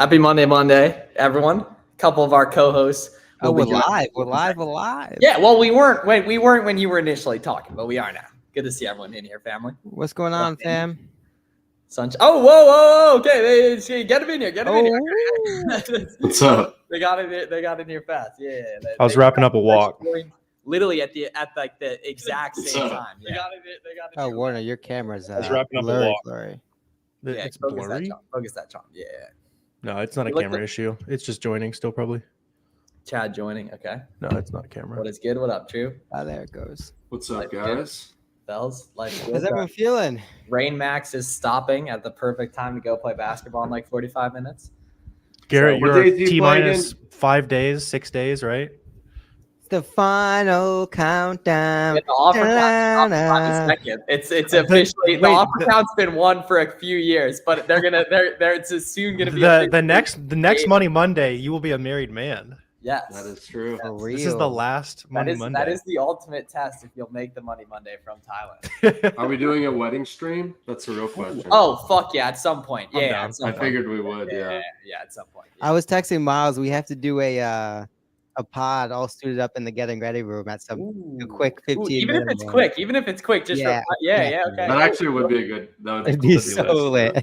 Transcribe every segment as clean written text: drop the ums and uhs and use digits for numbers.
Happy Monday, everyone. A couple of our co-hosts. We're live. We're live. Yeah, well, we weren't when you were initially talking, but we are now. Good to see everyone in here, family. What's going on, fam? Sunshine. Oh, whoa. Okay, get him in here. Get him in here. What's up? They got in here fast. Yeah. I was wrapping up a walk. Literally at the exact same time. Yeah. They got it. Oh, Warner, your camera's I was wrapping up a walk. blurry. Yeah, it's blurry. Focus that charm. Yeah. No, it's not a camera issue. It's just joining still, probably. Chad joining. Okay. No, it's not a camera. What is good? What up, Drew? Oh, there it goes. What's up, guys? Bells. How's everyone feeling? Rain Max is stopping at the perfect time to go play basketball in like 45 minutes. Garrett, So, you're T-minus 5 days, 6 days, right? The final countdown. The offer count second. It's officially the offer count's been won for a few years, but it's soon gonna be the next Monday. You will be a married man. Yes, that is true. For real. This is the last Monday. That is the ultimate test if you'll make the Money Monday from Thailand. Are we doing a wedding stream? That's a real question. Oh fuck yeah! At some point, yeah. I figured we would. Yeah. At some point. Yeah. I was texting Miles. We have to do a pod all suited up in the getting ready room at a quick 15 even minutes. Even if it's quick, just okay. That actually would be a good. It'd be so lit.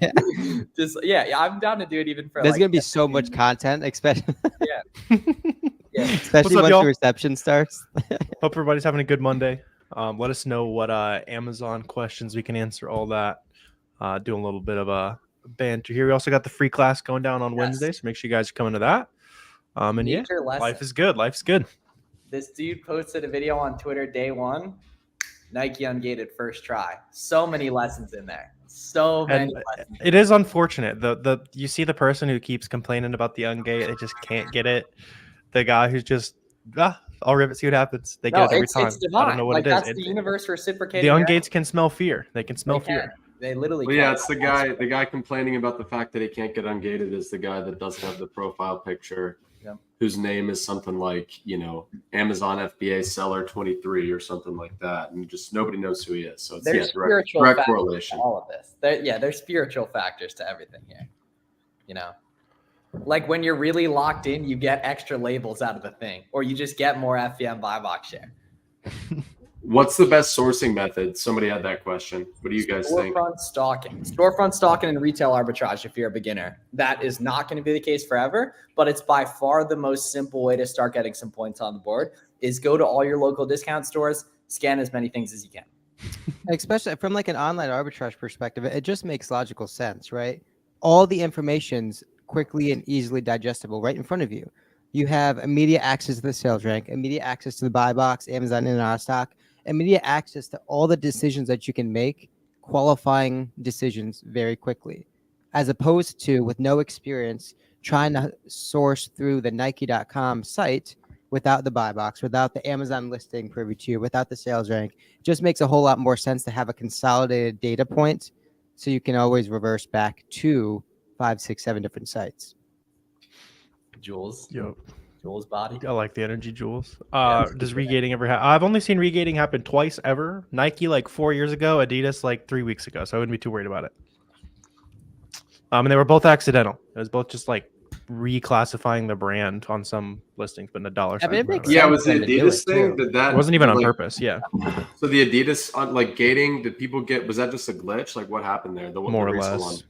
I'm down to do it even for. There's gonna be so much content, especially. Especially up, once y'all? the reception starts. Hope everybody's having a good Monday. Let us know what Amazon questions we can answer. All that. Doing a little bit of a banter here. We also got the free class going down on Wednesday, so make sure you guys are coming to that. And yeah, life is good. Life's good. This dude posted a video on Twitter day one. Nike ungated first try. So many lessons in there. So many lessons. It is unfortunate. You see the person who keeps complaining about the ungate, they just can't get it. The guy who's just I'll rip it, see what happens. They get it every time. Divine. I don't know what it is. That's the universe reciprocating. The ungates can smell fear. They can smell fear. They literally. Well, yeah, it's the guy. The guy complaining about the fact that he can't get ungated is the guy that doesn't have the profile picture. Whose name is something like, Amazon FBA seller 23 or something like that. And just nobody knows who he is. So it's direct correlation. All of this. There's spiritual factors to everything here. Like when you're really locked in, you get extra labels out of the thing, or you just get more FBM buy box share. What's the best sourcing method? Somebody had that question. What do you guys think? Storefront stalking and retail arbitrage if you're a beginner. That is not going to be the case forever, but it's by far the most simple way to start getting some points on the board is go to all your local discount stores, scan as many things as you can. Especially from like an online arbitrage perspective, it just makes logical sense, right? All the information's quickly and easily digestible right in front of you. You have immediate access to the sales rank, immediate access to the buy box, Amazon in and out of stock, immediate access to all the decisions that you can make, qualifying decisions very quickly, as opposed to with no experience trying to source through the Nike.com site without the buy box, without the Amazon listing privy to you, without the sales rank. It just makes a whole lot more sense to have a consolidated data point so you can always reverse back to 5, 6, 7 different sites. Jules. Yep. Jules body. I like the energy, Jules. Does regating ever happen? I've only seen regating happen twice ever. Nike like 4 years ago, Adidas like 3 weeks ago. So I wouldn't be too worried about it. And they were both accidental. It was both just like reclassifying the brand on some listings, but in a dollar sign. It was the Adidas thing. It wasn't even on purpose. Yeah. So the Adidas like gating, did people get? Was that just a glitch? Like what happened there? More or less.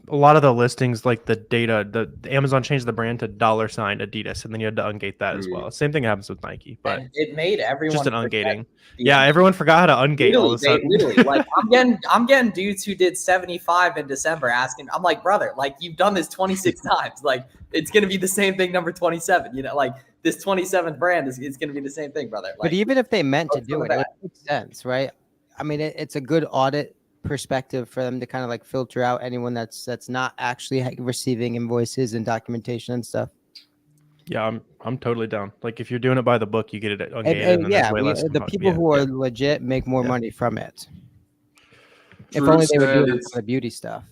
A lot of the listings, like the data, the Amazon changed the brand to $ Adidas, and then you had to ungate that as well. Same thing happens with Nike, but it made everyone just an ungating. Yeah, everyone forgot how to ungate all of a sudden. Literally, like I'm getting dudes who did 75 in December asking. I'm like, brother, like you've done this 26 times. Like it's gonna be the same thing number 27. Like this 27th brand is gonna be the same thing, brother. Like, but even if they meant to do it, it would make sense, right? I mean, it's a good audit perspective for them to kind of like filter out anyone that's not actually receiving invoices and documentation and stuff. Yeah, I'm totally down. Like if you're doing it by the book, you get it ungated. The people who are legit make more money from it. If only they were doing the beauty stuff.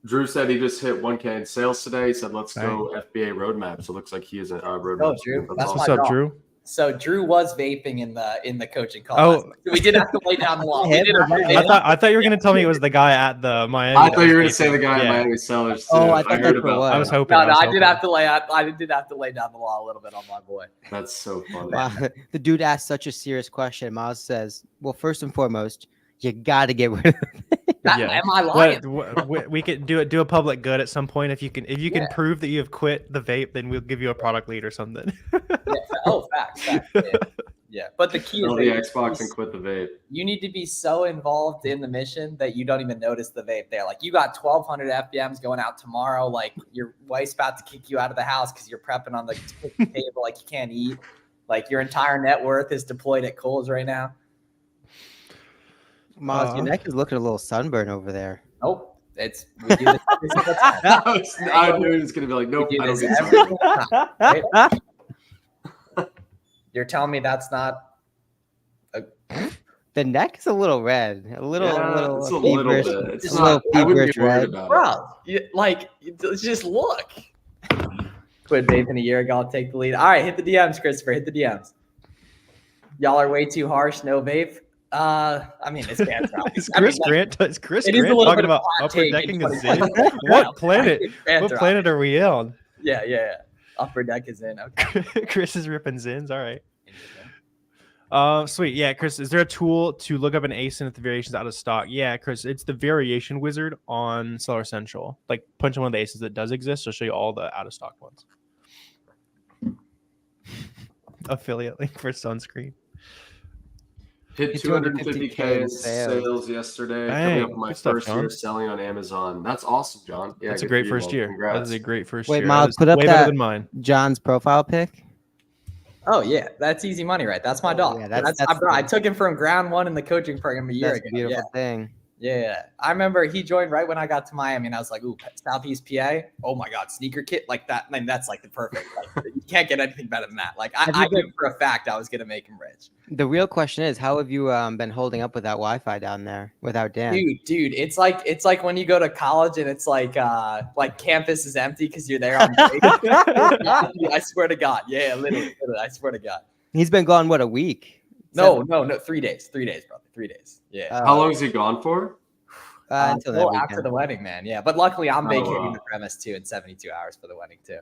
Drew said he just hit 1K in sales today. He said, let's go FBA Roadmap. So it looks like he is a roadmap. Drew. What's up, Drew? So Drew was vaping in the coaching call. Oh. last night. We did have to lay down the law. We Yeah, did have to lay I thought you were gonna tell me it was the guy at the Miami. I that thought you was were going to say vaping. the guy at Yeah. Miami Sellers too. Oh, I thought heard that's what it about was. that. I was hoping. No, no, I was did hoping. have to lay out. I did have to lay down the law a little bit on my boy. That's so funny. Wow, the dude asked such a serious question. Miles says, "Well, first and foremost, you got to get rid of it." Am I lying? We could do a public good at some point if you can prove that you have quit the vape, then we'll give you a product lead or something. Oh, facts. Yeah. But the key is Sell that the you Xbox and quit the vape. you need to be so involved in the mission that you don't even notice the vape there. Like you got 1,200 FBMs going out tomorrow. Like your wife's about to kick you out of the house because you're prepping on the table. Like you can't eat. Like your entire net worth is deployed at Kohl's right now. Miles, your neck is looking a little sunburned over there. Nope. We do this every single time. I knew he was going to be like, nope, We do I don't this get every something. single time, right? You're telling me that's not The neck is a little red, a little It's a little feverish, bit. It's a little not, I wouldn't feverish be worried red. about it. bro. Just look. Quit vaping a year ago. I'll take the lead. All right, hit the DMs, Christopher. Hit the DMs. Y'all are way too harsh. No vape. I mean, it's banter. Is Chris Grant it is a little talking bit of a about hot upper take in decking a 2020. Zen? What planet? It's banter, What planet are we on? Yeah. Upper deck is in. Okay. Chris is ripping Zins. All right. Sweet. Yeah, Chris, is there a tool to look up an ASIN if the variation's out of stock? Yeah, Chris, it's the variation wizard on Seller Central. Like punch in one of the ASINs that does exist. It'll show you all the out of stock ones. Affiliate link for sunscreen. Hit 250K in sales yesterday. Coming up on my good stuff, first year John. selling on Amazon. That's awesome, John. Yeah, That's a good great for you, first man. year. Congrats. That is a great first Wait, year. Miles, That is put up way that- better than mine. John's profile pic. Oh yeah, that's easy money, right? That's my dog. yeah, that's that's bro. I took him from ground one in the coaching program a year That's a ago. beautiful thing. Yeah. I remember he joined right when I got to Miami, and I was like, "Ooh, Southeast PA. Oh my God, sneaker kit like that. I mean, that's like the perfect. Like, you can't get anything better than that. Like I knew for a fact I was gonna make him rich. The real question is, how have you been holding up without Wi-Fi down there without Dan? Dude, it's like when you go to college and it's like campus is empty because you're there on break. I swear to God. Yeah, literally, I swear to God. He's been gone, what, a week? No, 3 days. 3 days, brother. 3 days. Yeah. How long is he gone for? Until that after weekend. the wedding, man. Yeah, but luckily I'm Oh, vacating wow. the premise too in 72 hours for the wedding too.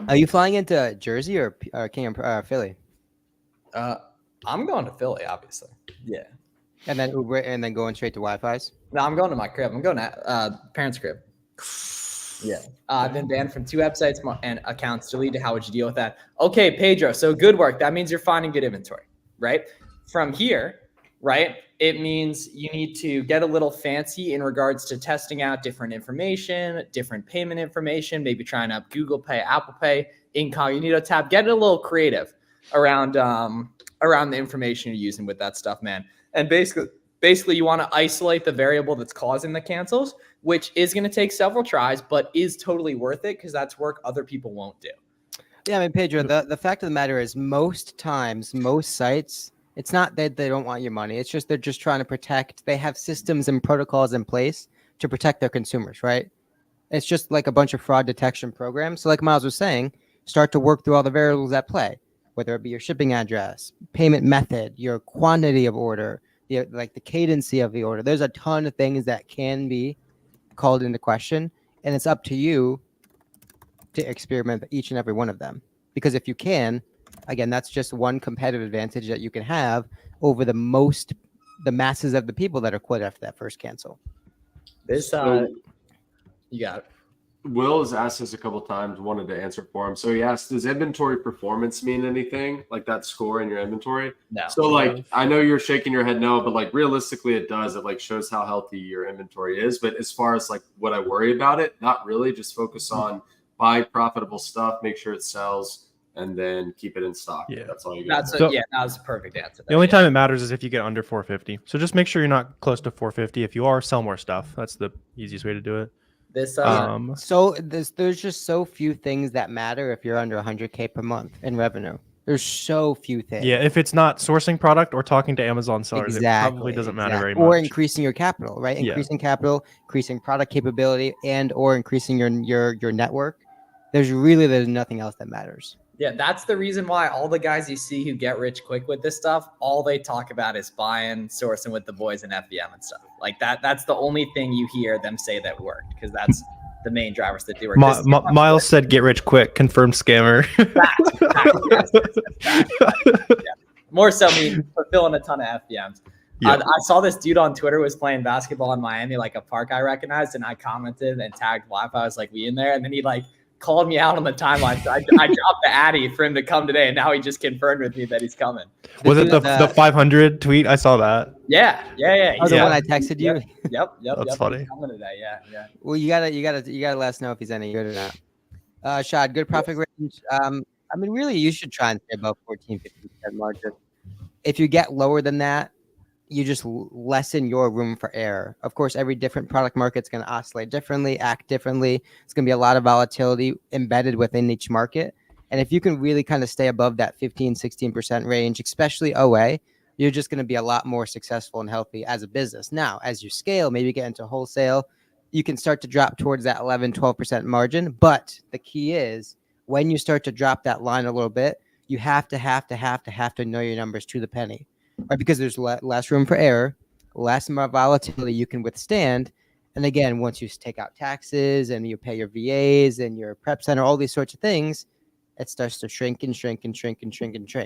Are you flying into Jersey or Philly? I'm going to Philly, obviously. Yeah. And then Uber and then going straight to Wi-Fi's? No, I'm going to my crib. I'm going to parents' crib. Yeah. I've been banned from 2 websites and accounts deleted. How would you deal with that? Okay, Pedro. So good work. That means you're finding good inventory, right? From here, right, it means you need to get a little fancy in regards to testing out different information, different payment information, maybe trying up Google Pay, Apple Pay, incognito tab. Get a little creative around the information you're using with that stuff, man. And basically you want to isolate the variable that's causing the cancels, which is going to take several tries, but is totally worth it because that's work other people won't do. Yeah, I mean, Pedro, the fact of the matter is most times, most sites, it's not that they don't want your money. It's just they're just trying to protect. They have systems and protocols in place to protect their consumers, right? It's just like a bunch of fraud detection programs. So like Miles was saying, start to work through all the variables at play, whether it be your shipping address, payment method, your quantity of order, like the cadency of the order. There's a ton of things that can be called into question, and it's up to you to experiment with each and every one of them. Because if you can, again, that's just one competitive advantage that you can have over the masses of the people that are quit after that first cancel. This So- you got it. Will has asked us a couple times, wanted to answer for him. So he asked, does inventory performance mean anything? Like that score in your inventory? No. So like, I know you're shaking your head no, but like realistically it does. It like shows how healthy your inventory is. But as far as like what I worry about it, not really. Just focus on buying profitable stuff, make sure it sells, and then keep it in stock. Yeah. That's all you got. that was a perfect answer. The only time it matters is if you get under 450. So just make sure you're not close to 450. If you are, sell more stuff. That's the easiest way to do it. This So there's just so few things that matter if you're under 100K per month in revenue. There's so few things. Yeah, if it's not sourcing product or talking to Amazon sellers, it probably doesn't matter very much. Or increasing your capital, right? Yeah. Increasing capital, increasing product capability, and or increasing your network. There's nothing else that matters. Yeah, that's the reason why all the guys you see who get rich quick with this stuff, all they talk about is buying, sourcing with the boys in FBM and stuff. Like that's the only thing you hear them say that worked, because that's the main drivers that do it. Miles said, "Get rich quick." Confirmed scammer. Yeah. More so me fulfilling a ton of FBMs. I saw this dude on Twitter was playing basketball in Miami, like a park I recognized, and I commented and tagged Wi-Fi. I was like, "We in there?" And then he like called me out on the timeline. So I dropped the Addy for him to come today, and now he just confirmed with me that he's coming. Was it the 500 tweet? I saw that. Yeah. Oh, the one I texted you. Yep. That's funny. He's coming today. Yeah. Well, you gotta let us know if he's any good or not. Shad, good profit range. I mean, really, you should try and stay above 14-15% margin. If you get lower than that, you just lessen your room for error. Of course, every different product market's going to oscillate differently, act differently. It's going to be a lot of volatility embedded within each market. And if you can really kind of stay above that 15-16% range, especially OA, you're just going to be a lot more successful and healthy as a business. Now, as you scale, maybe get into wholesale, you can start to drop towards that 11-12% margin. But the key is when you start to drop that line a little bit, you have to know your numbers to the penny. Right, because there's less room for error, less volatility you can withstand. And again, once you take out taxes and you pay your VAs and your prep center, all these sorts of things, it starts to shrink,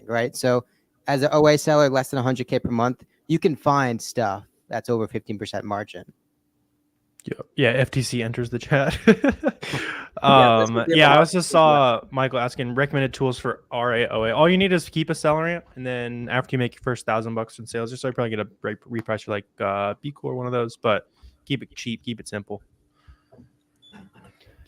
right? So as an OA seller, less than 100K per month, you can find stuff that's over 15% margin. Yeah, FTC enters the chat. I also saw Michael asking recommended tools for RAOA. All you need is keep a SellerAmp, and then after you make your first $1,000 in sales, just so you probably get a reprice for like B-Core, one of those, but keep it cheap, keep it simple.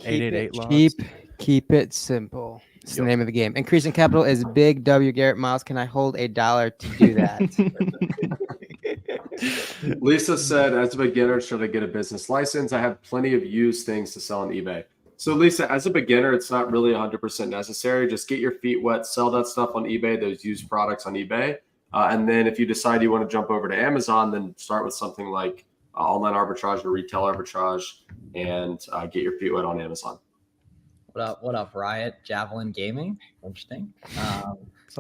888 logs. Keep it simple. It's the name of the game. Increasing capital is big W. Garrett Miles. Can I hold $1 to do that? Lisa said, as a beginner, should I get a business license? I have plenty of used things to sell on eBay. So Lisa, as a beginner, it's not really 100% necessary. Just get your feet wet, sell that stuff on eBay, those used products on eBay. And then if you decide you want to jump over to Amazon, then start with something like online arbitrage or retail arbitrage and get your feet wet on Amazon. What up, Riot Javelin Gaming? Interesting.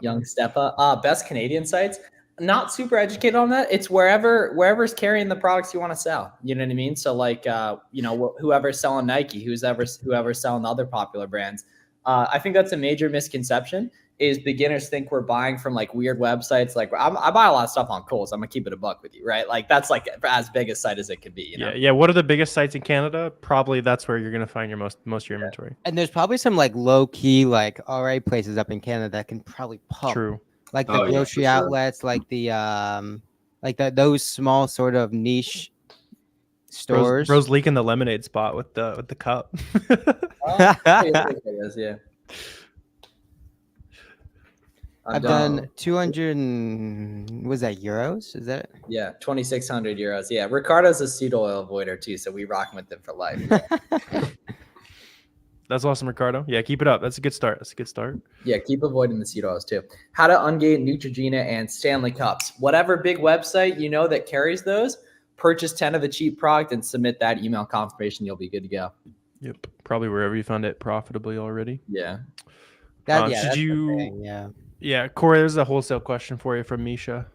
Young Steppa. Best Canadian sites. Not super educated on that. It's wherever's carrying the products you want to sell. You know what I mean? So like, whoever's selling Nike, whoever's selling the other popular brands. I think that's a major misconception is beginners think we're buying from like weird websites. Like I buy a lot of stuff on Kohl's. I'm gonna keep it a buck with you, right? Like that's like as big a site as it could be. You know? Yeah. What are the biggest sites in Canada? Probably that's where you're gonna find your most of your inventory. And there's probably some like low key like RA places up in Canada that can probably pump. True. Like the grocery outlets, like the those small sort of niche stores. Bro's leaking the lemonade spot with the cup. Yeah. I've done 200. Was that euros? Is that? Yeah, 2,600 euros. Yeah, Ricardo's a seed oil avoider too, so we rock with him for life. That's awesome, Ricardo. Yeah, keep it up. That's a good start. Yeah, keep avoiding the seed oils too. How to ungate Neutrogena and Stanley Cups. Whatever big website you know that carries those, purchase 10 of the cheap product and submit that email confirmation. You'll be good to go. Yep, probably wherever you found it profitably already. Yeah. Yeah, Corey, there's a wholesale question for you from Misha.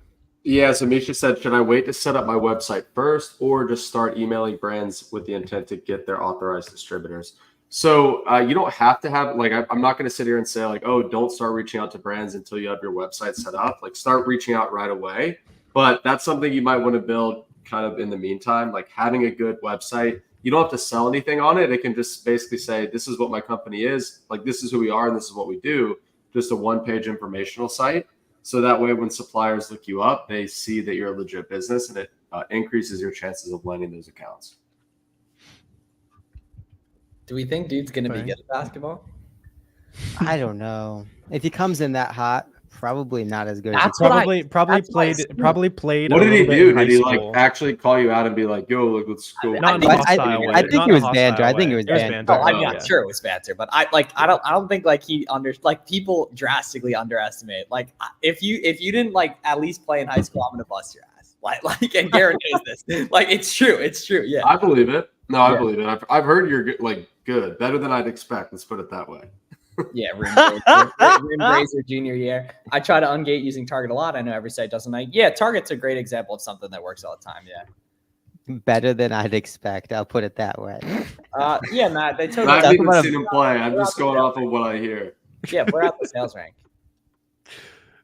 Yeah, so Misha said, should I wait to set up my website first or just start emailing brands with the intent to get their authorized distributors? So you don't have to have, like, I'm not going to sit here and say like, oh, don't start reaching out to brands until you have your website set up. Like start reaching out right away. But that's something you might want to build kind of in the meantime, like having a good website. You don't have to sell anything on it. It can just basically say, this is what my company is. Like, this is who we are and this is what we do. Just a one-page informational site. So that way, when suppliers look you up, they see that you're a legit business and it increases your chances of landing those accounts. Do we think dude's going to be good at basketball? I don't know. If he comes in that hot, probably not as good. Probably played. What did he do? Did he like actually call you out and be like, "Yo, look, let's go"? I think it was banter. I think it was banter. No, I'm not sure it was banter, but I don't think like people drastically underestimate. Like if you didn't like at least play in high school, I'm gonna bust your ass. Like and Garrett knows this. Like it's true. Yeah. I believe it. No, I believe it. I've heard you're good, better than I'd expect. Let's put it that way. Yeah, Rim Razor junior year. I try to ungate using Target a lot. I know every site doesn't like. Yeah, Target's a great example of something that works all the time. Yeah. Better than I'd expect. I'll put it that way. Yeah, Matt. They I totally. haven't even about seen him play. I'm just going off of what I hear. Yeah, we're out the sales rank.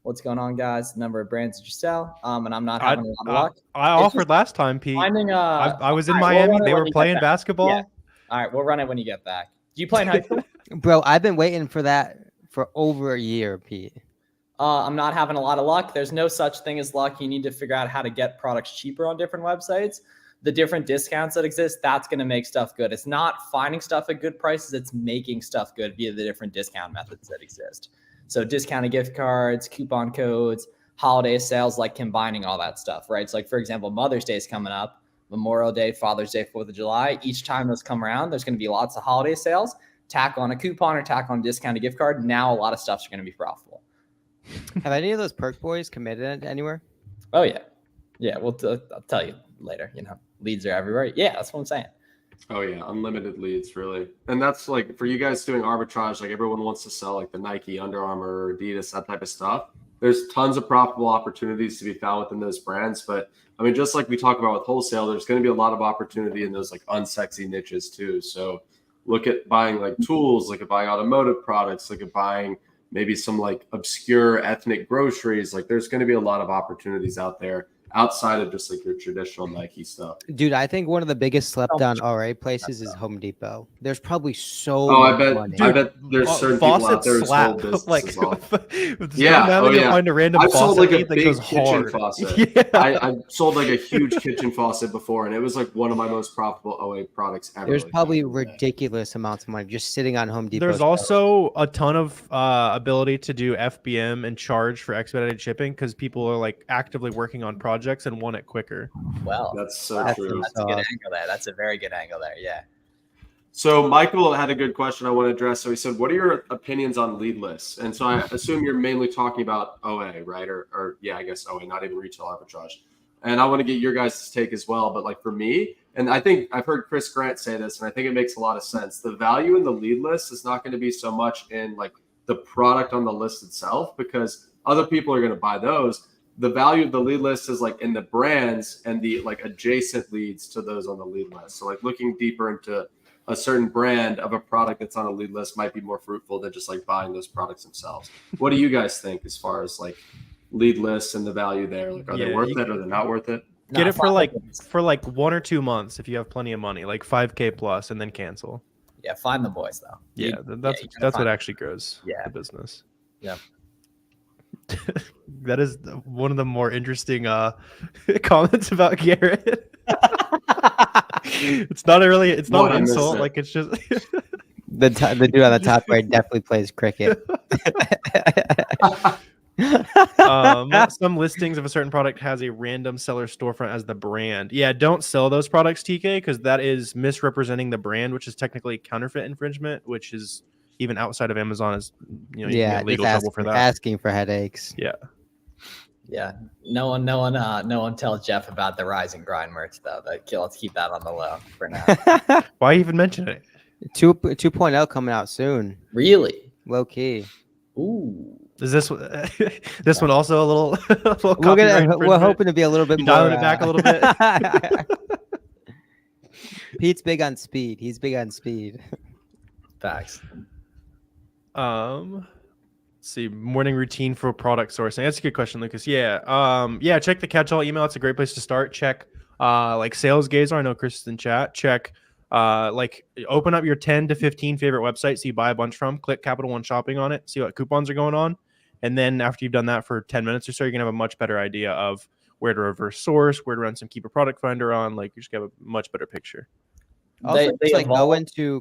What's going on, guys? Number of brands did you sell? And I'm not having a lot of luck. I offered last time, Pete. Finding I was in all right, Miami. we'll They run it were when you playing get back. basketball. Yeah. All right, we'll run it when you get back. Do you play in high school? Bro, I've been waiting for that for over a year, Pete. I'm not having a lot of luck. There's no such thing as luck. You need to figure out how to get products cheaper on different websites. The different discounts that exist, that's going to make stuff good. It's not finding stuff at good prices. It's making stuff good via the different discount methods that exist. So discounted gift cards, coupon codes, holiday sales, like combining all that stuff, right? So like, for example, Mother's Day is coming up, Memorial Day, Father's Day, 4th of July. Each time those come around, there's going to be lots of holiday sales. Tack on a coupon or tack on a discounted gift card. Now a lot of stuff's going to be profitable. Have any of those perk boys committed anywhere? Oh, yeah. Yeah, I'll tell you later. Leads are everywhere. Yeah, that's what I'm saying. Oh yeah, unlimited leads, really. And that's like for you guys doing arbitrage, like everyone wants to sell like the Nike, Under Armour, Adidas, that type of stuff. There's tons of profitable opportunities to be found within those brands. But I mean, just like we talk about with wholesale, there's going to be a lot of opportunity in those like unsexy niches too. So look at buying like tools, look at buying automotive products, look at buying maybe some like obscure ethnic groceries. Like there's going to be a lot of opportunities out there outside of just like your traditional Nike stuff. Dude, I think one of the biggest slept on RA places is Home Depot. There's probably so Oh, much money. I bet there's certain people out there whose whole business like, is off. Yeah, oh yeah. Find a random I've sold like a that big goes kitchen hard. faucet. Yeah. I've sold like a huge kitchen faucet before, and it was like one of my most profitable OA products ever. There's like, probably ridiculous amounts of money just sitting on Home Depot. There's also a ton of ability to do FBM and charge for expedited shipping because people are like actively working on projects and want it quicker. Well, that's so true. That's a good angle there. That's a very good angle there. Yeah. So Michael had a good question I want to address. So he said, what are your opinions on lead lists? And so I assume you're mainly talking about OA, right? Or yeah, I guess OA, not even retail arbitrage. And I want to get your guys' take as well. But like for me, and I think I've heard Chris Grant say this, and I think it makes a lot of sense. The value in the lead list is not going to be so much in like the product on the list itself, because other people are going to buy those. The value of the lead list is like in the brands and the like adjacent leads to those on the lead list. So like looking deeper into a certain brand of a product that's on a lead list might be more fruitful than just like buying those products themselves. What do you guys think as far as like lead lists and the value there? Like, are they worth it or they're not worth it? Get it for like 1 or 2 months if you have plenty of money, like 5K plus, and then cancel. Yeah, find the boys though. Yeah, that's what actually grows the business. Yeah. That is one of the more interesting comments about Garrett. It's not an insult. Like it's just the dude on the top right definitely plays cricket. Some listings of a certain product has a random seller storefront as the brand. Yeah, don't sell those products, TK, because that is misrepresenting the brand, which is technically counterfeit infringement, which is even outside of Amazon is, you can get legal trouble for that. Asking for headaches. Yeah. Yeah. No one tells Jeff about the Rise and Grind merch though. Let's keep that on the low for now. Why even mention it? 2.0 coming out soon. Really? Low key. Ooh. Is this one also a little? We're hoping to be a little bit more. Dialing it back a little bit. Pete's big on speed. He's big on speed. Facts. Let's see, morning routine for product sourcing. That's a good question, Lucas. Yeah. Check the catch-all email. It's a great place to start. Check like Sales Gazer. I know Chris is in chat. Check like open up your 10 to 15 favorite websites you buy a bunch from. Click Capital One Shopping on it. See what coupons are going on. And then after you've done that for 10 minutes or so, you're gonna have a much better idea of where to reverse source, where to run some Keeper Product Finder on. Like you just have a much better picture. Also,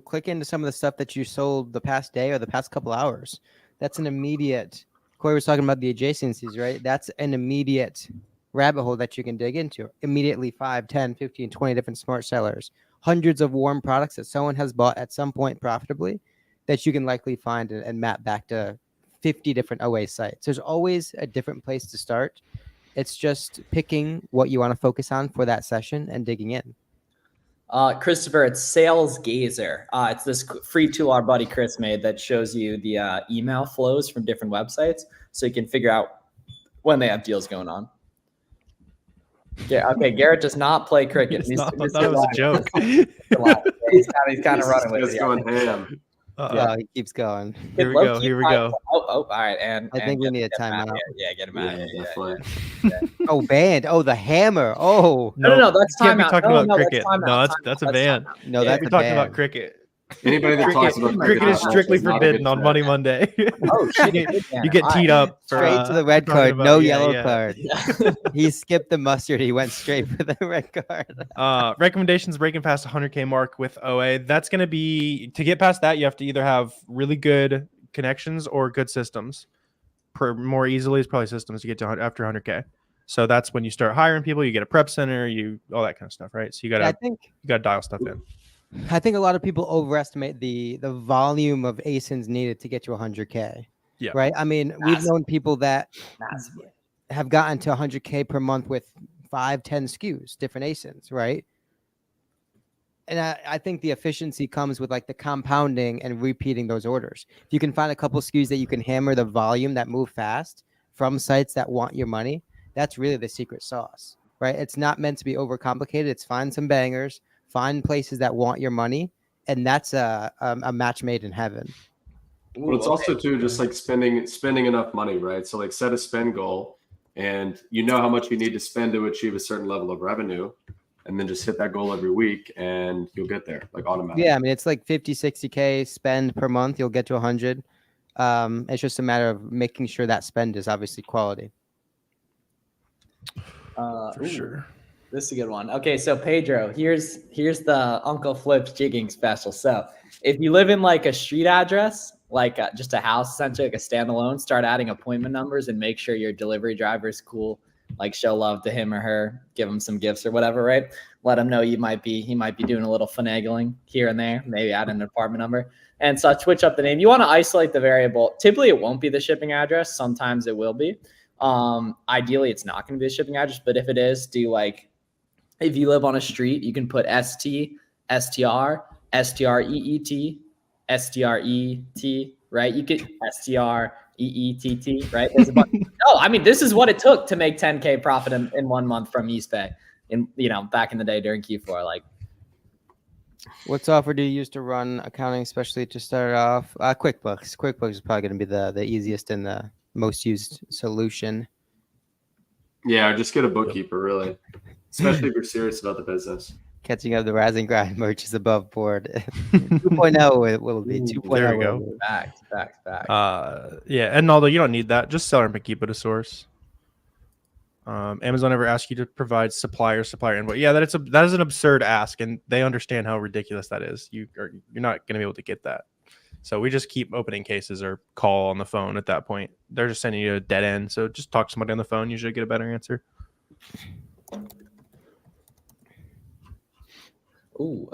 click into some of the stuff that you sold the past day or the past couple hours. That's an immediate. Corey was talking about the adjacencies, right? That's an immediate rabbit hole that you can dig into. Immediately 5, 10, 15, 20 different smart sellers. Hundreds of warm products that someone has bought at some point profitably that you can likely find and map back to 50 different OA sites. There's always a different place to start. It's just picking what you want to focus on for that session and digging in. Christopher, it's Sales Gazer. It's this free tool our buddy Chris made that shows you the email flows from different websites, so you can figure out when they have deals going on. Yeah, okay, Garrett does not play cricket. I thought it was a joke. He's kind of running with It's it. going ham. He keeps going. Here we go. Here we go. All right. And I think we need a timeout. Yeah, get him out. Yeah, definitely. Oh, band. Oh, the hammer. Oh, No, that's can't be timeout. talking No, about no, that's cricket. timeout. No, that's a ban. no, Yeah, that's We're a talking band. about cricket. Anybody that talks about Cricket is strictly is not a forbidden good on fan. Money Monday. Oh shit! You get teed up for, Straight to the red talking card, about- no yeah, yellow yeah. card. He skipped the mustard. He went straight for the red card. Recommendations breaking past 100K mark with OA. That's going to be, to get past that, you have to either have really good connections or good systems. More easily is probably systems to get to after 100K. So that's when you start hiring people. You get a prep center, all that kind of stuff, right? So you got to you got to dial stuff in. I think a lot of people overestimate the volume of ASINs needed to get to 100K. Yeah. Right. I mean, we've known people that have gotten to 100K per month with 5-10 SKUs, different ASINs, right? And I think the efficiency comes with like the compounding and repeating those orders. If you can find a couple SKUs that you can hammer the volume that move fast from sites that want your money, that's really the secret sauce, right? It's not meant to be overcomplicated. It's find some bangers, find places that want your money, and that's a match made in heaven. But it's also too just like spending enough money, right? So like set a spend goal, and you know how much you need to spend to achieve a certain level of revenue, and then just hit that goal every week, and you'll get there like automatically. Yeah, I mean it's like 50-60K spend per month. You'll get to 100. It's just a matter of making sure that spend is obviously quality. For sure. This is a good one. Okay, so Pedro, here's the Uncle Flip's jigging special. So if you live in like a street address, like just a house, essentially like a standalone, start adding appointment numbers and make sure your delivery driver is cool. Like show love to him or her, give him some gifts or whatever, right? Let him know he might be doing a little finagling here and there, maybe add an apartment number. And so switch up the name. You want to isolate the variable. Typically it won't be the shipping address. Sometimes it will be. Ideally it's not going to be the shipping address, but if it is, do like, if you live on a street, you can put ST, STR, STREET, STRET, right? You could STREETT, right? There's a bunch. No, I mean, this is what it took to make 10K profit in 1 month from Eastbay back in the day during Q4. Like, what software do you use to run accounting, especially to start off? QuickBooks. QuickBooks is probably going to be the easiest and the most used solution. Yeah, just get a bookkeeper, really. Especially if you're serious about the business. Catching up the rise and grind merch is above board. 2.0 will be 2.0. There we go. Facts. Yeah, and although you don't need that, just SellerAmp and keep it a source. Amazon ever asked you to provide supplier invoice? Yeah, that is an absurd ask, and they understand how ridiculous that is. You're not going to be able to get that. So we just keep opening cases or call on the phone at that point. They're just sending you a dead end. So just talk to somebody on the phone. Usually get a better answer. Ooh,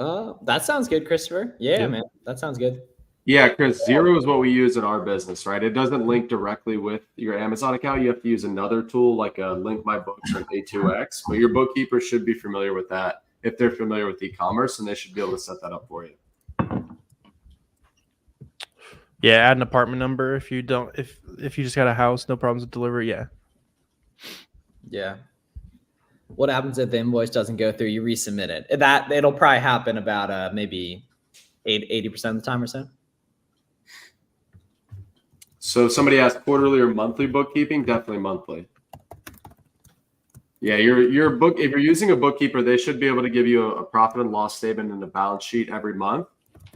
that sounds good, Christopher. Yeah, man, that sounds good. Yeah, Chris, Zero is what we use in our business, right? It doesn't link directly with your Amazon account. You have to use another tool like a Link My Books or an A2X, but your bookkeeper should be familiar with that if they're familiar with e-commerce, and they should be able to set that up for you. Yeah, add an apartment number if you don't. If you just got a house, no problems with delivery. Yeah. Yeah. What happens if the invoice doesn't go through? You resubmit it. It'll probably happen about maybe 80% of the time or so. So if somebody asked quarterly or monthly bookkeeping, definitely monthly. Yeah, your book. If you're using a bookkeeper, they should be able to give you a profit and loss statement and a balance sheet every month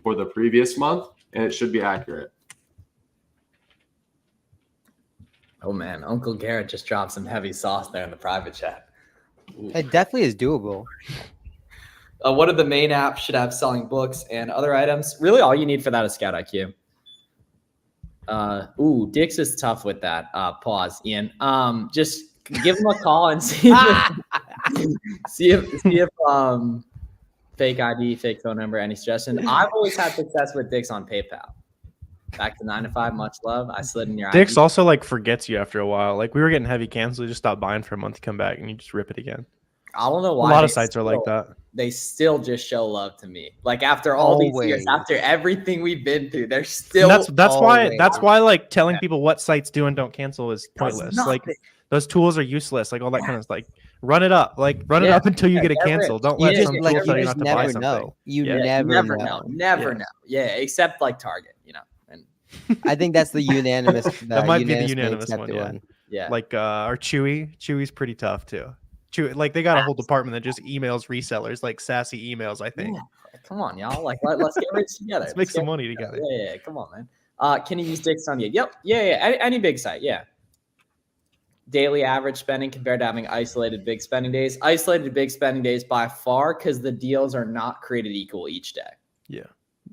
for the previous month, and it should be accurate. Oh man, Uncle Garrett just dropped some heavy sauce there in the private chat. Ooh. It definitely is doable. What are the main apps should have selling books and other items? Really, all you need for that is Scout IQ. Dix is tough with that. Pause, Ian. Just give him a call and see if fake ID, fake phone number, any suggestion. I've always had success with Dix on PayPal. Back to 9 to 5, much love. I slid in your Dix ID. also like forgets you after a while. Like we were getting heavy cancel, you just stop buying for a month, come back, and you just rip it again. I don't know A why. lot of sites are like that. They still just show love to me. Like after all these years, Always. after everything we've been through, they're And still. that's always. why like telling people what sites do and don't cancel is does pointless. Like nothing. those tools are useless. Like all that kind of like run it up Yeah, until you get it get rich. canceled. Don't You let just- some like, tool you tell you just not to buy never something. know. You Yeah. never know. know. Yeah, except like Target, And I think that's the unanimous. That might be the unanimously unanimous one. accepted Yeah. one. yeah. Like our Chewy's pretty tough too. Chewy, like they got a whole department that just emails resellers, like sassy emails. I think. Yeah. Come on, y'all. Like let's get rich together. Let's make some get money rich together. Yeah. Come on, man. Can you use Dix on you? Yep. Yeah. Any big site. Yeah. Daily average spending compared to having isolated big spending days. Isolated big spending days by far because the deals are not created equal each day. Yeah.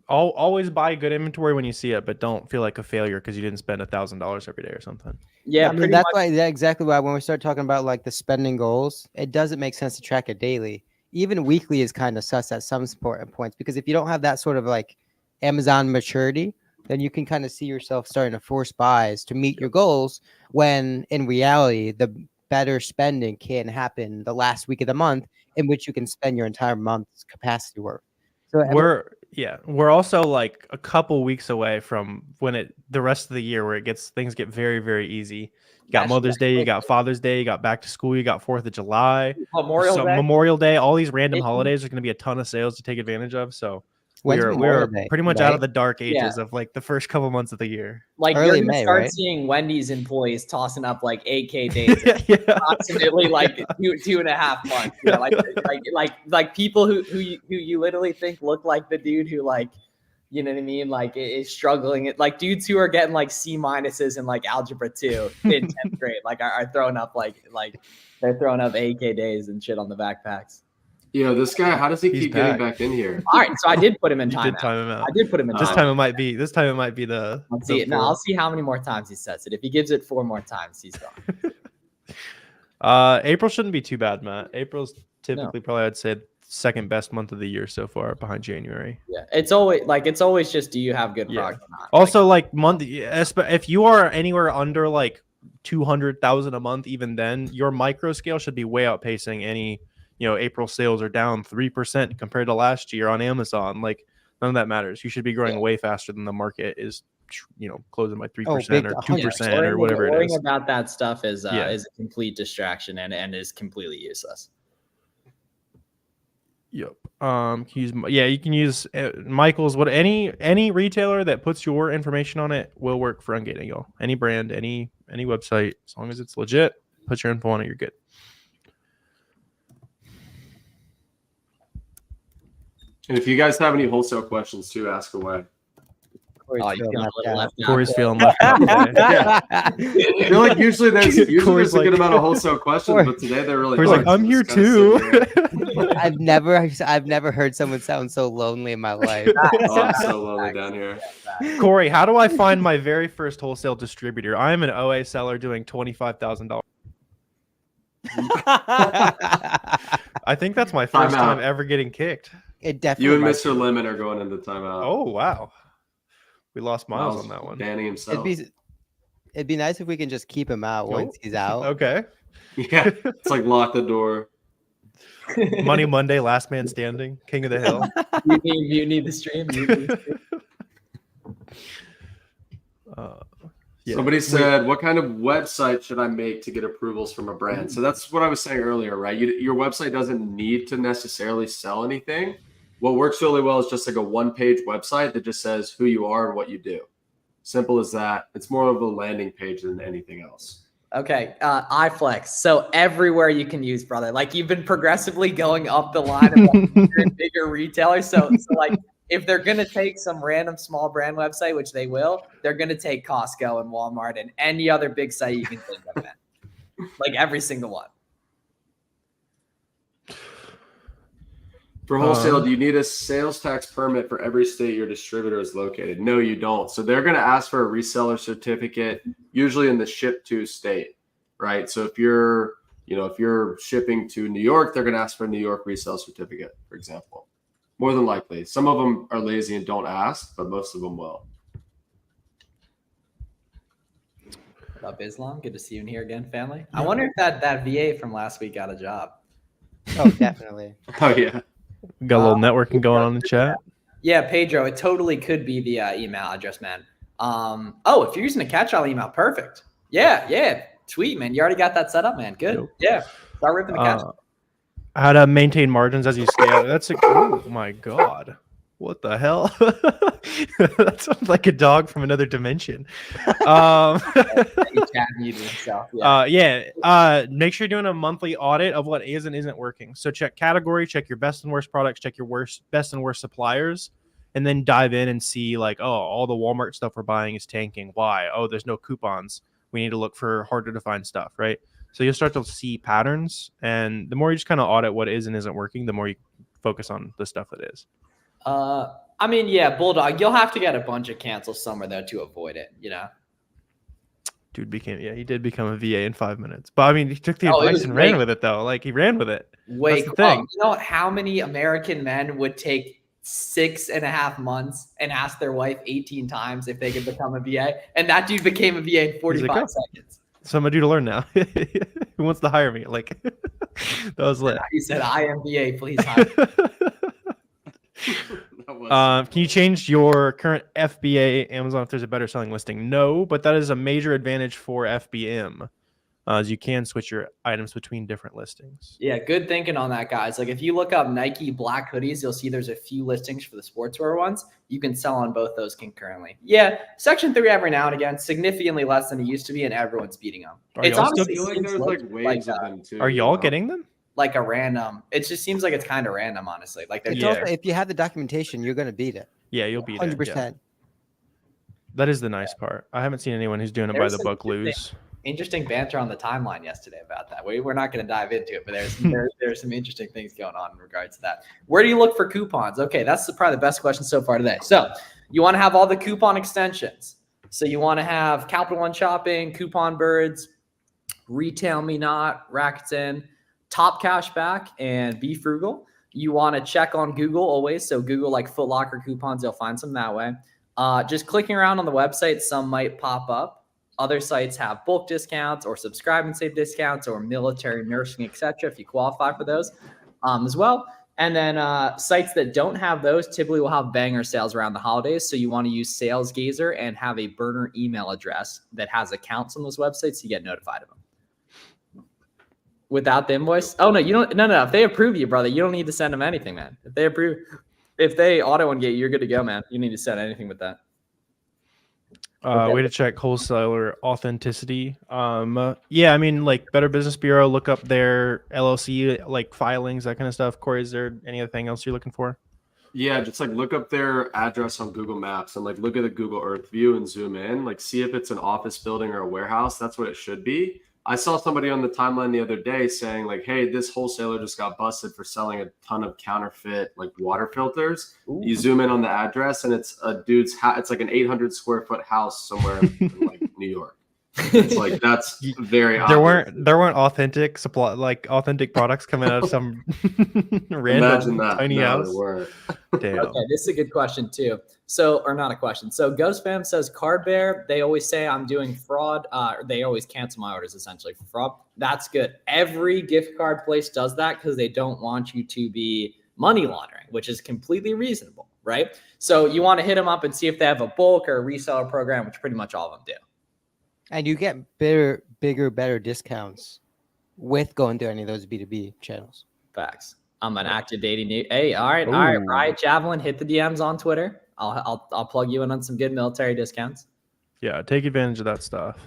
Always buy good inventory when you see it, but don't feel like a failure because you didn't spend $1,000 every day or something. Yeah, I mean that's why. Yeah, exactly why when we start talking about like the spending goals, it doesn't make sense to track it daily. Even weekly is kind of sus at some points because if you don't have that sort of like Amazon maturity, then you can kind of see yourself starting to force buys to meet your goals when in reality the better spending can happen the last week of the month in which you can spend your entire month's capacity work. So we're also like a couple weeks away from when the rest of the year where things get very, very easy. You got Mother's Day, you got Father's Day, you got back to school, you got 4th of July, Memorial Day, all these random holidays. There's going to be a ton of sales to take advantage of. So we're pretty much out of the dark ages of like the first couple months of the year. Like Early you're gonna May, start right? seeing Wendy's employees tossing up like 8K days, Yeah. approximately like 2.5 months. Like people who you literally think look like the dude who like, you know what I mean, like is struggling. Like dudes who are getting like C minuses in like algebra 2 in 10th grade, like are throwing up like they're throwing up 8K days and shit on the backpacks. Yeah, this guy, how does he keep getting back in here? All right, so I did put him in Time timeout. him out. I did put him in This timeout. time it might be the. Let's see it. No, I'll see how many more times he sets it. If he gives it 4 more times, he's gone. April shouldn't be too bad, Matt. April's typically probably I'd say second best month of the year so far, behind January. Yeah, it's always just do you have good product or not? Also, like month, if you are anywhere under like 200,000 a month, even then your micro scale should be way outpacing any. April sales are down 3% compared to last year on Amazon. Like none of that matters. You should be growing way faster than the market is, closing by 3% or 2% or whatever it is. Worrying about that stuff is a complete distraction and is completely useless. Yep. You can use Michael's. Any retailer that puts your information on it will work for ungating, y'all. Any brand, any website, as long as it's legit, put your info on it, you're good. And if you guys have any wholesale questions too, ask away. Corey's feeling left out today. I feel like usually there's a good amount of wholesale questions, but today they're really. Corey's like, I'm here too. I've never heard someone sound so lonely in my life. I'm so lonely down here. Corey, how do I find my very first wholesale distributor? I am an OA seller doing $25,000. I think that's my first time ever getting kicked. It definitely. You and Mr. Lemon are going into timeout. Oh wow, we lost Miles on that one. Banning himself. It'd be nice if we can just keep him out once he's out. Okay. Yeah, it's like lock the door. Money Monday, last man standing, king of the hill. You need the stream. Somebody said, what kind of website should I make to get approvals from a brand? So that's what I was saying earlier, right? Your website doesn't need to necessarily sell anything. What works really well is just like a one-page website that just says who you are and what you do. Simple as that. It's more of a landing page than anything else. Okay, iFlex. So everywhere you can use, brother. Like you've been progressively going up the line of bigger retailers. So like if they're gonna take some random small brand website, which they will, they're gonna take Costco and Walmart and any other big site you can think of, man. Like every single one. For wholesale, do you need a sales tax permit for every state your distributor is located? No, you don't. So they're going to ask for a reseller certificate, usually in the ship to state, right? So if you're shipping to New York, they're going to ask for a New York resale certificate, for example. More than likely. Some of them are lazy and don't ask, but most of them will. What up, Islam? Good to see you in here again, family. I wonder if that VA from last week got a job. Oh, definitely. Oh yeah. Got a little networking going on in the chat. Yeah, Pedro, it totally could be the email address, man. Oh, if you're using a catch-all email, perfect. Yeah, sweet, man. You already got that set up, man. Good. Yep. Yeah, start ripping the catch. How to maintain margins as you scale. That's a oh my god. What the hell? That sounds like a dog from another dimension. He chat muted himself. Yeah. Make sure you're doing a monthly audit of what is and isn't working. So check category, check your best and worst products, check your best and worst suppliers, and then dive in and see like, oh, all the Walmart stuff we're buying is tanking. Why? Oh, there's no coupons. We need to look for harder to find stuff, right? So you'll start to see patterns, and the more you just kind of audit what is and isn't working, the more you focus on the stuff that is. I mean, yeah, Bulldog, you'll have to get a bunch of cancels somewhere though to avoid it, you know. Dude he did become a VA in 5 minutes. But I mean, he took the Oh, it advice was and great. ran with it though. Like he ran with it. Wait, That's the thing. you know how many American men would take 6.5 months and ask their wife 18 times if they could become a VA? And that dude became a VA in 45 seconds. So I'm gonna do to learn now. Who wants to hire me? Like that was lit. He said, I am VA, please hire me. Can you change your current FBA Amazon if there's a better selling listing? No, but that is a major advantage for FBM, as you can switch your items between different listings. Yeah, good thinking on that, guys. Like if you look up Nike black hoodies, you'll see there's a few listings for the sportswear ones. You can sell on both those concurrently. Yeah, Section 3 every now and again, significantly less than it used to be, and everyone's beating them. It's honestly there's like waves of them too. Are y'all getting them? Like a random. It just seems like it's kind of random, honestly. Like they're Also, if you have the documentation, you're gonna beat it. Yeah, you'll beat 100%. it. Yeah. That is the nice part. I haven't seen anyone who's doing it by the book lose. Interesting banter on the timeline yesterday about that. We're not going to dive into it, but there's some interesting things going on in regards to that. Where do you look for coupons? Okay, that's probably the best question so far today. So you want to have all the coupon extensions. So you want to have Capital One Shopping, Coupon Birds, Retail Me Not, Rakuten, Top Cashback, and Be Frugal. You want to check on Google always. So Google like Foot Locker coupons, you'll find some that way. Just clicking around on the website, some might pop up. Other sites have bulk discounts or subscribe and save discounts or military, nursing, etc. if you qualify for those as well. And then sites that don't have those typically will have banger sales around the holidays. So you want to use SalesGazer and have a burner email address that has accounts on those websites so you get notified of them. Without the invoice? Oh, no, you don't. No. If they approve you, brother, you don't need to send them anything, man. If they auto ungate you, you're good to go, man. You need to send anything with that. Way to check wholesaler authenticity. Yeah, I mean, like Better Business Bureau, look up their LLC like filings, that kind of stuff. Corey, is there anything else you're looking for? Yeah, just like look up their address on Google Maps and like look at the Google Earth view and zoom in, like see if it's an office building or a warehouse. That's what it should be. I saw somebody on the timeline the other day saying like, hey, this wholesaler just got busted for selling a ton of counterfeit like water filters. Ooh. You zoom in on the address and it's a dude's house. It's like an 800 square foot house somewhere in like New York. It's like that's very obvious. There weren't authentic products coming out of some random tiny house. There weren't. Damn. Okay, this is a good question too. So, or not a question. So Ghost Fam says Card Bear, they always say I'm doing fraud. They always cancel my orders essentially for fraud. That's good. Every gift card place does that because they don't want you to be money laundering, which is completely reasonable, right? So you want to hit them up and see if they have a bulk or a reseller program, which pretty much all of them do. And you get bigger, better discounts with going through any of those B2B channels. Facts. I'm an active dating new. Hey, all right, Riot Javelin, hit the DMs on Twitter. I'll plug you in on some good military discounts. Yeah, take advantage of that stuff.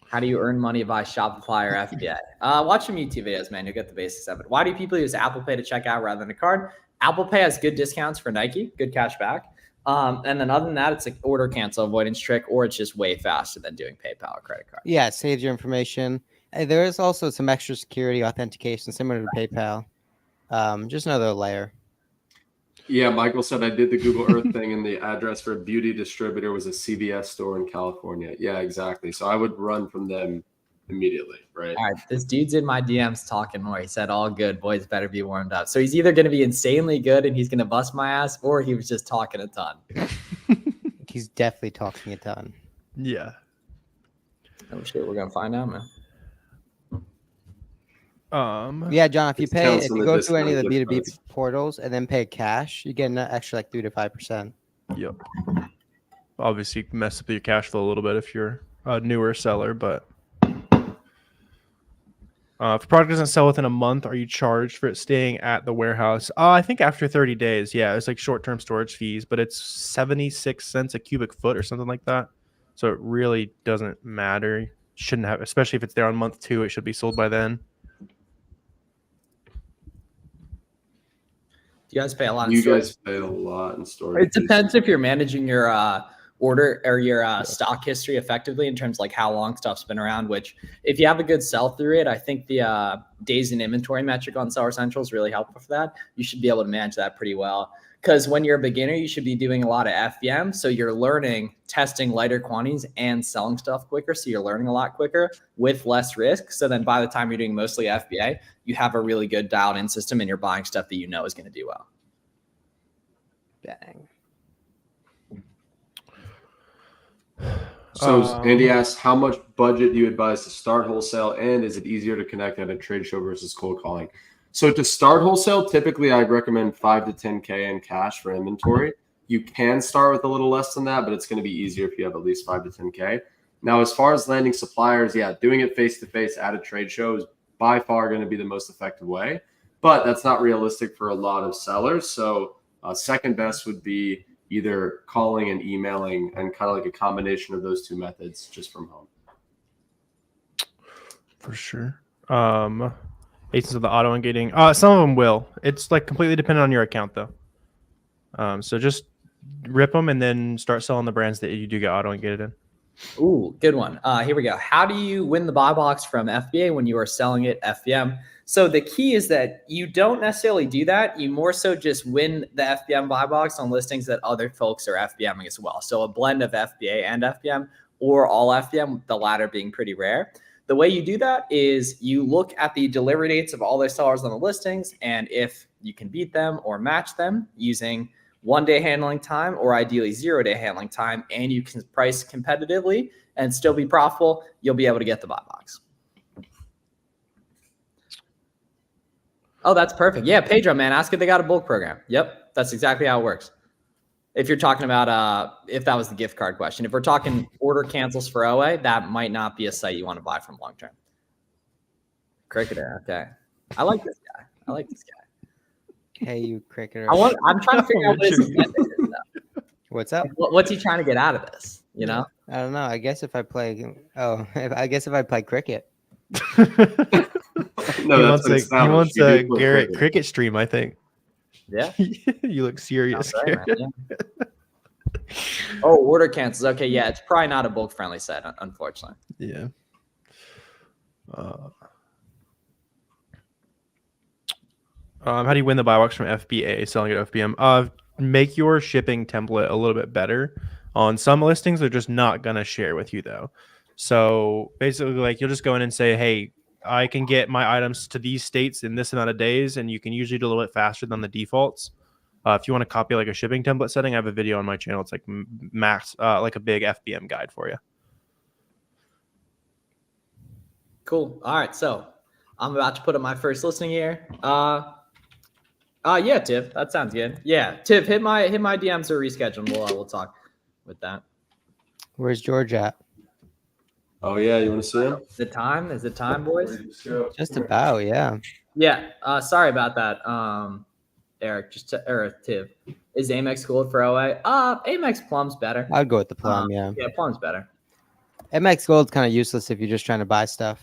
How do you earn money by Shopify or FBA? Watch some YouTube videos, man. You'll get the basics of it. Why do people use Apple Pay to check out rather than a card? Apple Pay has good discounts for Nike, good cash back. And then other than that, it's an order cancel avoidance trick, or it's just way faster than doing PayPal or credit card. Yeah, it saves your information. There is also some extra security authentication similar to PayPal. Just another layer. Yeah, Michael said I did the Google Earth thing and the address for a beauty distributor was a CVS store in California. Yeah, exactly. So I would run from them immediately, right? All right, this dude's in my DMs talking more. He said, all good, boys better be warmed up. So he's either going to be insanely good and he's going to bust my ass, or he was just talking a ton. He's definitely talking a ton. Yeah. Oh, shit, we're going to find out, man. Yeah, John, if you Discounts on the go through any of the discount B2B difference. portals and then pay cash, you get an extra like 3 to 5%. Yep. Obviously, mess up your cash flow a little bit if you're a newer seller, but if the product doesn't sell within a month, are you charged for it staying at the warehouse? I think after 30 days, yeah, it's like short-term storage fees, but it's 76 cents a cubic foot or something like that. So it really doesn't matter. Shouldn't have, especially if it's there on month 2, it should be sold by then. You guys pay a lot. You guys pay a lot in storage. It depends if you're managing your order or your stock history effectively in terms of like how long stuff's been around. Which, if you have a good sell-through rate, I think the days in inventory metric on Seller Central is really helpful for that. You should be able to manage that pretty well. Because when you're a beginner, you should be doing a lot of FBM. So you're learning, testing lighter quantities and selling stuff quicker. So you're learning a lot quicker with less risk. So then by the time you're doing mostly FBA, you have a really good dialed in system and you're buying stuff that you know is going to do well. Dang. So Andy asks, how much budget do you advise to start wholesale, and is it easier to connect at a trade show versus cold calling? So to start wholesale, typically I'd recommend 5 to 10K in cash for inventory. You can start with a little less than that, but it's going to be easier if you have at least 5 to 10K. Now, as far as landing suppliers, yeah, doing it face-to-face at a trade show is by far going to be the most effective way, but that's not realistic for a lot of sellers. So second best would be either calling and emailing, and kind of like a combination of those two methods just from home. For sure. Agents of the auto ungating. Some of them will. It's like completely dependent on your account though. So just rip them and then start selling the brands that you do get auto ungated in. Ooh, good one. Here we go. How do you win the buy box from FBA when you are selling it FBM? So the key is that you don't necessarily do that. You more so just win the FBM buy box on listings that other folks are FBMing as well. So a blend of FBA and FBM, or all FBM, the latter being pretty rare. The way you do that is you look at the delivery dates of all the sellers on the listings, and if you can beat them or match them using 1-day handling time or ideally 0-day handling time, and you can price competitively and still be profitable, you'll be able to get the buy box. Oh, that's perfect. Yeah, Pedro, man, ask if they got a bulk program. Yep, that's exactly how it works. If you're talking about, if that was the gift card question, if we're talking order cancels for OA, that might not be a site you want to buy from long term. Cricketer, okay. I like this guy. I like this guy. Hey, you cricketer. I'm trying to figure out what his intent is, though. What's up? What's he trying to get out of this? You know? I don't know. I guess if I play, cricket. No, he wants a Garrett cricket stream, I think. Yeah. You look serious. Right, yeah. Oh, order cancels. Okay, yeah, it's probably not a bulk friendly site, unfortunately. Yeah. How do you win the buy box from FBA selling at FBM? Make your shipping template a little bit better. On some listings, they're just not gonna share with you though. So basically, like, you'll just go in and say, hey, I can get my items to these states in this amount of days, and you can usually do a little bit faster than the defaults. If you want to copy like a shipping template setting, I have a video on my channel. It's like like a big FBM guide for you. Cool. All right, so I'm about to put up my first listing here. Yeah, Tiff, that sounds good. Yeah, Tiff, hit my DMs or reschedule, and we'll talk with that. Where's George at? Oh yeah, you want to see him? Is it time? Is it time, boys? Just about, yeah. Yeah. Sorry about that, Eric. Or Tiv. Is Amex Gold for OA? Amex Plum's better. I'd go with the Plum, yeah. Yeah, Plum's better. MX Gold's kind of useless if you're just trying to buy stuff.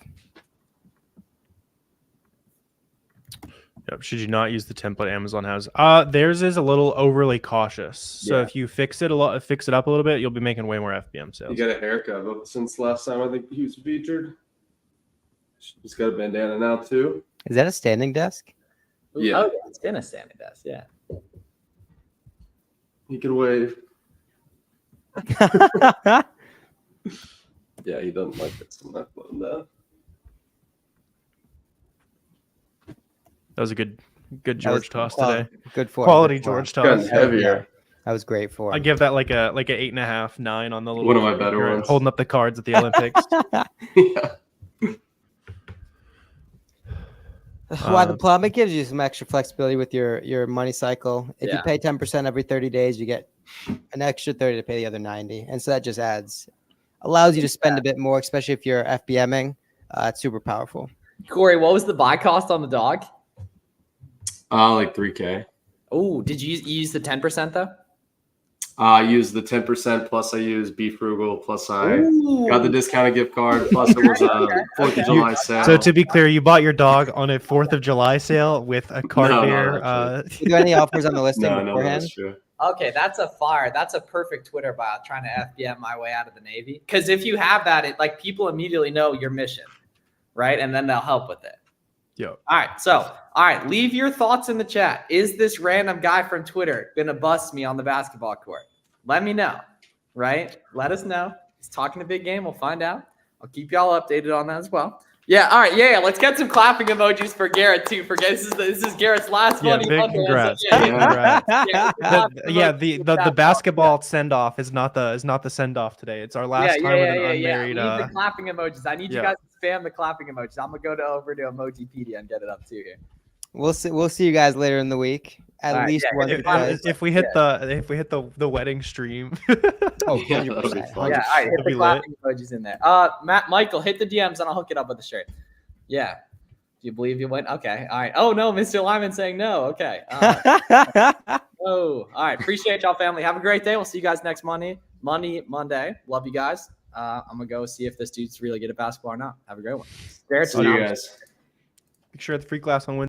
Yep. Should you not use the template Amazon has? Theirs is a little overly cautious. So if you fix it up a little bit, you'll be making way more FBM sales. You got a haircut since last time I think he was featured. He's got a bandana now too. Is that a standing desk? Yeah. Oh, yeah, it's been a standing desk. Yeah. He could wave. Yeah, he doesn't like it. So I'm not blowing down. That was a good George toss today. Good for quality good for George Gotten toss. heavier. That was great for him. I give that like a 8.5, 9 on the little One of my better ones. Holding up the cards at the Olympics. Yeah. Why the plum? It gives you some extra flexibility with your money cycle. If you Yeah. pay 10% every 30 days, you get an extra 30 to pay the other 90, and so that just allows you to spend a bit more, especially if you're FBMing. It's super powerful. Corey, what was the buy cost on the dog? Like $3K. Oh, did you use the 10% though? I used the 10% plus I used Be Frugal plus I Ooh. got the discounted gift card plus it was a 4th of July sale. So to be clear, you bought your dog on a 4th of July sale with a card No, bear. not Were there any offers on the listing no, beforehand? that's true. Okay, that's a fire. That's a perfect Twitter bio trying to FBM my way out of the Navy. Because if you have that, it like people immediately know your mission, right? And then they'll help with it. Yo. All right, leave your thoughts in the chat. Is this random guy from Twitter gonna bust me on the basketball court? Let me know, right? Let us know. He's talking a big game. We'll find out. I'll keep y'all updated on that as well. Yeah, all right, yeah. Let's get some clapping emojis for Garrett too. this is Garrett's last Yeah, money. big Monday, congrats. so Big congrats. yeah, The basketball send off is not the send off today. It's our last time with an unmarried. Leave the clapping emojis. I need you yeah. guys to spam the clapping emojis. I'm gonna go over to Emojipedia and get it up too here. We'll see you guys later in the week. At least one. If we hit the wedding stream. Oh, Yeah, 100%. that'll be fun. Yeah, all right, hit It'll the be clapping emojis in there. Michael, hit the DMs and I'll hook it up with the shirt. Yeah. Do you believe you went? Okay. All right. Oh no, Mr. Lyman saying no. Okay. Oh, all right. Appreciate y'all, family. Have a great day. We'll see you guys next Monday. Monday. Love you guys. I'm gonna go see if this dude's really good at basketball or not. Have a great one. See you guys. Make sure the free class on Wednesday.